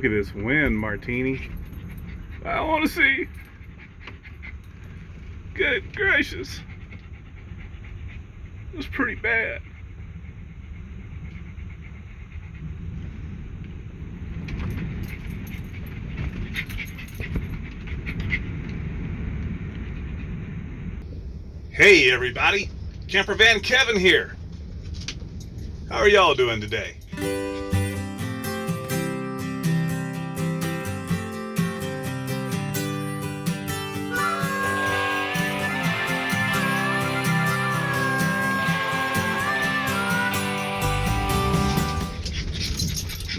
Look at this wind, Martini. I want to see. Good gracious. It was pretty bad. Hey everybody, Campervan Kevin here. How are y'all doing today?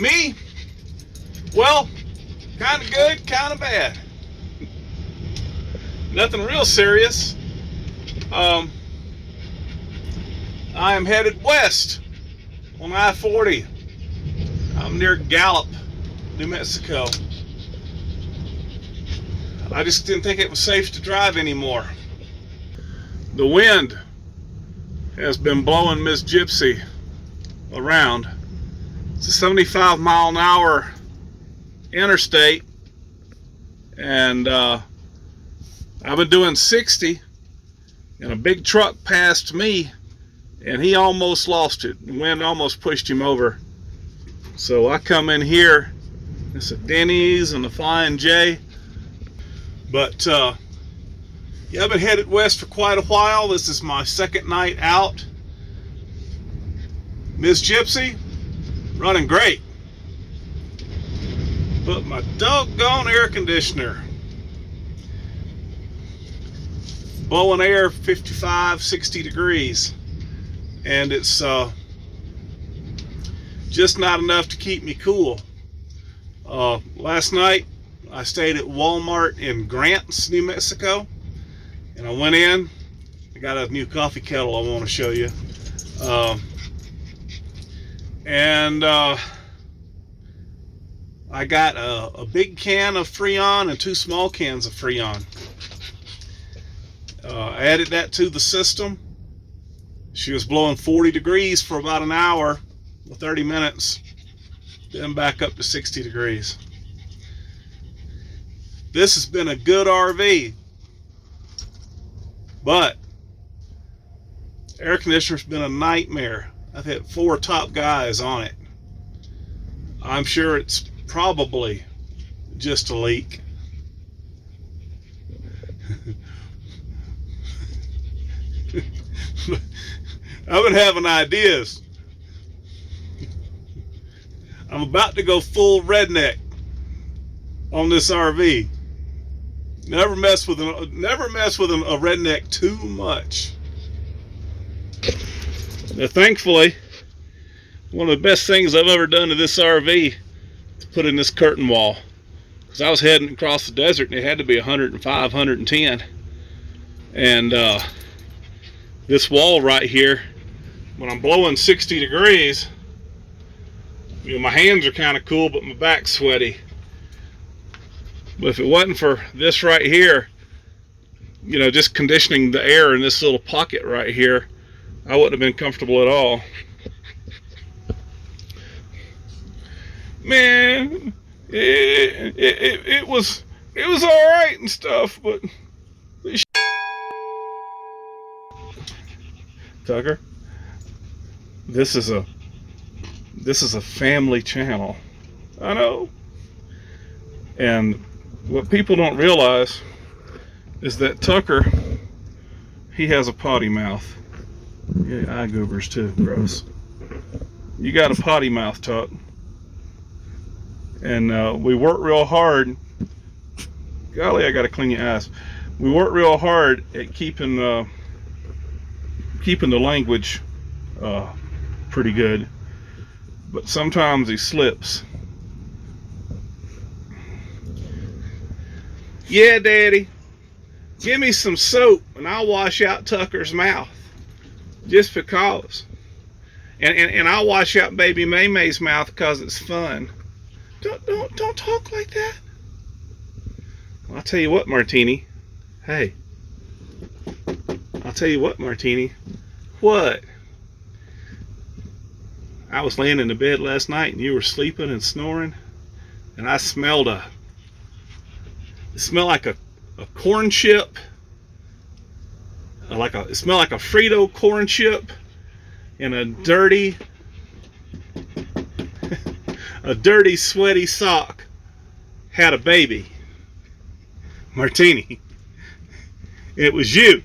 Me? Well, kind of good, kind of bad. Nothing real serious. I am headed west on I-40. I'm near Gallup, New Mexico. I just didn't think it was safe to drive anymore. The wind has been blowing Miss Gypsy around. It's a 75 mile an hour interstate, and I've been doing 60, and a big truck passed me, and he almost lost it. The wind almost pushed him over. So I come in here, it's a Denny's and the Flying J. But yeah, I've been headed west for quite a while. This is my second night out. Miss Gypsy, running great. But my doggone air conditioner, blowing air 55, 60 degrees. And it's just not enough to keep me cool. Last night I stayed at Walmart in Grants, New Mexico, and I went in. I got a new coffee kettle I want to show you, and I got a big can of Freon and 2 small cans of Freon. I added that to the system. She was blowing 40 degrees for about an hour, 30 minutes, then back up to 60 degrees. This has been a good RV, but air conditioner's been a nightmare. I've had 4 top guys on it. I'm sure it's probably just a leak. I've been having ideas. I'm about to go full redneck on this RV. Never mess with a redneck too much. Now, thankfully, one of the best things I've ever done to this RV is put in this curtain wall. Because I was heading across the desert and it had to be 105, 110. And this wall right here, when I'm blowing 60 degrees, you know, my hands are kind of cool, but my back's sweaty. But if it wasn't for this right here, you know, just conditioning the air in this little pocket right here, I wouldn't have been comfortable at all. Man, it was all right and stuff, but Tucker, this is a family channel. I know. And what people don't realize is that Tucker, he has a potty mouth. Yeah, eye goobers too, gross. You got a potty mouth, Tuck. And we work real hard. Golly, I gotta clean your eyes. We work real hard at keeping the language pretty good, but sometimes he slips. Yeah, Daddy, give me some soap and I'll wash out Tucker's mouth, just because. And I'll wash out baby MaeMae's mouth because it's fun. Don't talk like that. I'll tell you what, Martini. Hey, I'll tell you what, Martini. What? I was laying in the bed last night and you were sleeping and snoring. and I smelled it smelled like a corn chip, it smelled like a Frito corn chip, and a dirty sweaty sock had a baby. Martini, it was you.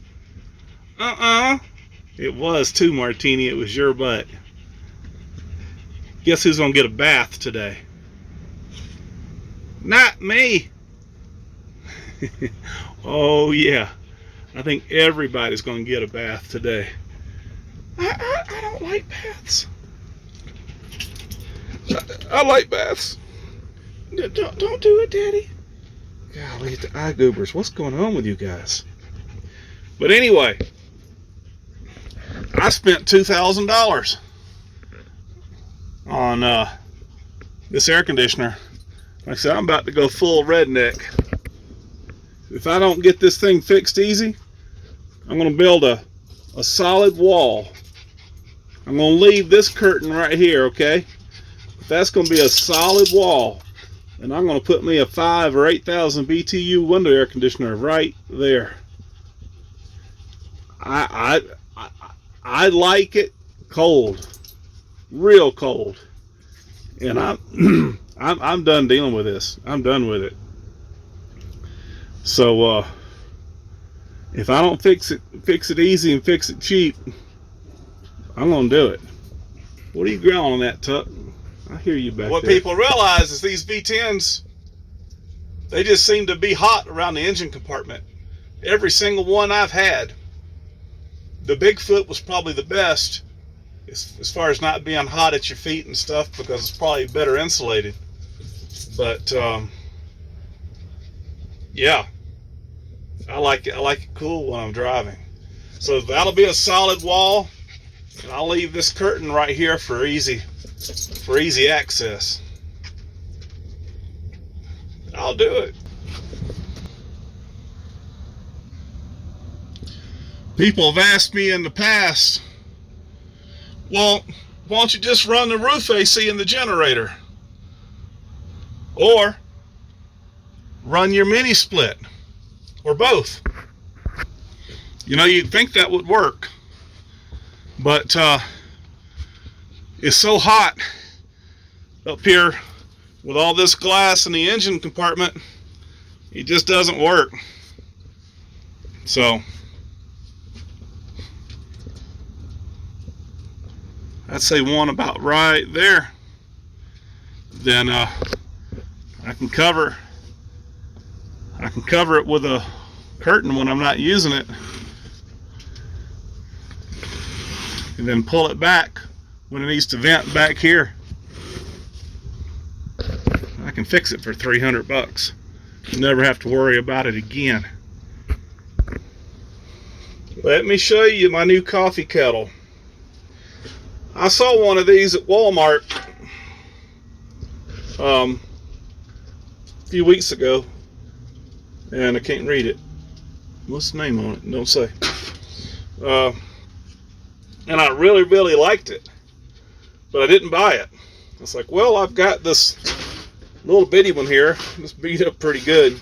It was too, Martini. It was your butt. Guess who's gonna get a bath today? Not me. Oh yeah, I think everybody's gonna get a bath today. I don't like baths. I like baths. Don't do it, Daddy. Golly, the eye goobers. What's going on with you guys? But anyway, I spent $2,000 on this air conditioner. Like I said, I'm about to go full redneck. If I don't get this thing fixed easy, I'm going to build a solid wall. I'm going to leave this curtain right here, okay? That's going to be a solid wall. And I'm going to put me a 5,000 or 8,000 BTU window air conditioner right there. I like it cold, real cold, and I'm done dealing with this. I'm done with it. So if I don't fix it easy and fix it cheap, I'm gonna do it. What are you growling on that, Tuck? I hear you back there. What people realize is these V10s, they just seem to be hot around the engine compartment. Every single one I've had. The Bigfoot was probably the best as far as not being hot at your feet and stuff, because it's probably better insulated. But yeah, I like it cool when I'm driving. So that'll be a solid wall, and I'll leave this curtain right here for easy access. I'll do it. People have asked me in the past, well, why don't you just run the roof AC in the generator? Or run your mini split, or both. You know, you'd think that would work, but it's so hot up here with all this glass in the engine compartment, it just doesn't work. So I'd say one about right there. Then I can cover it with a curtain when I'm not using it, and then pull it back when it needs to vent back here. I can fix it for $300. You never have to worry about it again. Let me show you my new coffee kettle. I saw one of these at Walmart a few weeks ago, and I can't read it. What's the name on it? Don't say. And I really, really liked it, but I didn't buy it. I was like, well, I've got this little bitty one here. It's beat up pretty good.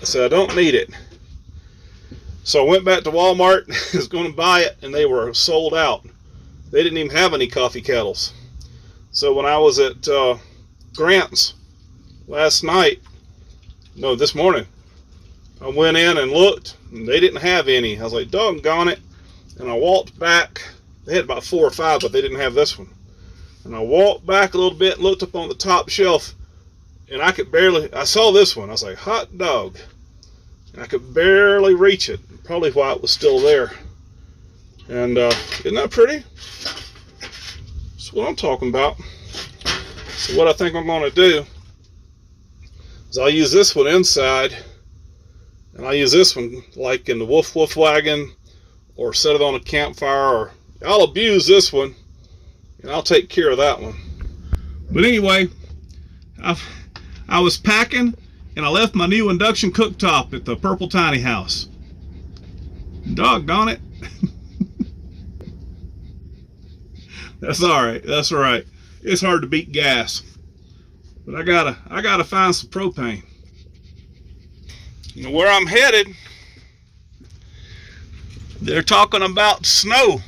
I said, I don't need it. So I went back to Walmart, was going to buy it, and they were sold out. They didn't even have any coffee kettles. So when I was at Grant's this morning, I went in and looked, and they didn't have any. I was like, doggone it. And I walked back. They had about 4 or 5, but they didn't have this one. And I walked back a little bit and looked up on the top shelf, and I saw this one. I was like, hot dog. And I could barely reach it. Probably why it was still there. And isn't that pretty? That's what I'm talking about. So what I think I'm going to do is I'll use this one inside, and I'll use this one like in the WOOF wagon, or set it on a campfire, or I'll abuse this one, and I'll take care of that one. But anyway, I was packing, and I left my new induction cooktop at the Purple Tiny House. Doggone it. That's all right. That's all right. It's hard to beat gas. But I gotta find some propane. You know, where I'm headed, they're talking about snow.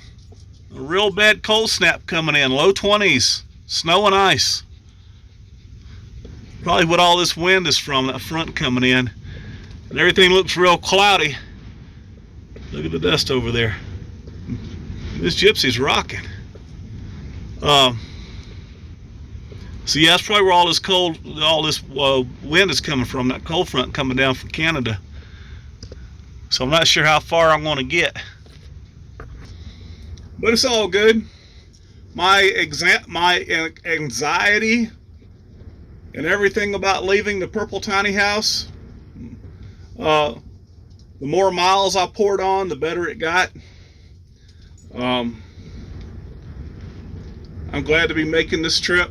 A real bad cold snap coming in, low 20s, snow and ice. Probably what all this wind is from, that front coming in. And everything looks real cloudy. Look at the dust over there. This gypsy's rocking. So yeah, that's probably where all this wind is coming from, that cold front coming down from Canada. So I'm not sure how far I'm going to get. But it's all good. My anxiety and everything about leaving the purple tiny house, the more miles I poured on, the better it got. I'm glad to be making this trip,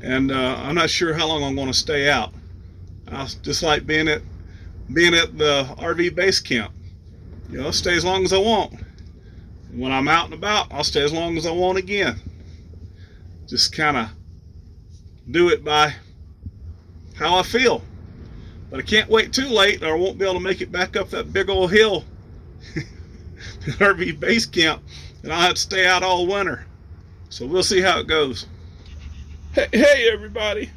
and I'm not sure how long I'm going to stay out. I just like being at the RV base camp. You know, I'll stay as long as I want. And when I'm out and about, I'll stay as long as I want again. Just kind of do it by how I feel. But I can't wait too late, or I won't be able to make it back up that big old hill, the RV base camp, and I'll have to stay out all winter. So we'll see how it goes. Hey everybody,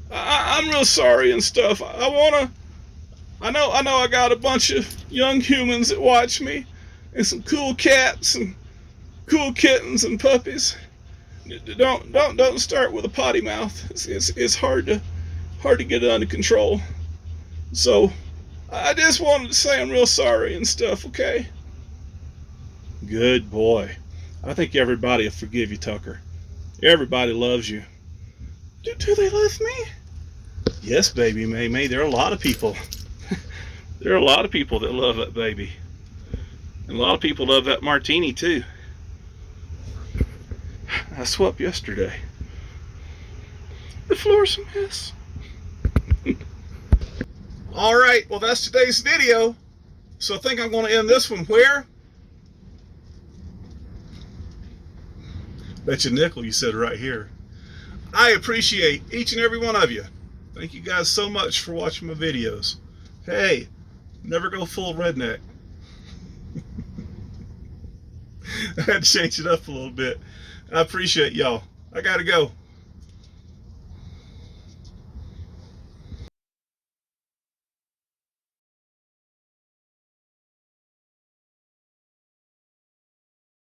I'm real sorry and stuff. I know I got a bunch of young humans that watch me, and some cool cats and cool kittens and puppies. Don't start with a potty mouth. It's hard to get it under control. So I just wanted to say I'm real sorry and stuff. Okay. Good boy. I think everybody will forgive you, Tucker. Everybody loves you. Do they love me? Yes, baby MaeMae. There are a lot of people. There are a lot of people that love that baby. And a lot of people love that Martini too. I swept yesterday. The floor's a mess. Alright, well that's today's video. So I think I'm going to end this one where? Bet you nickel you said right here. I appreciate each and every one of you. Thank you guys so much for watching my videos. Hey, never go full redneck. I had to change it up a little bit. I appreciate y'all. I gotta go.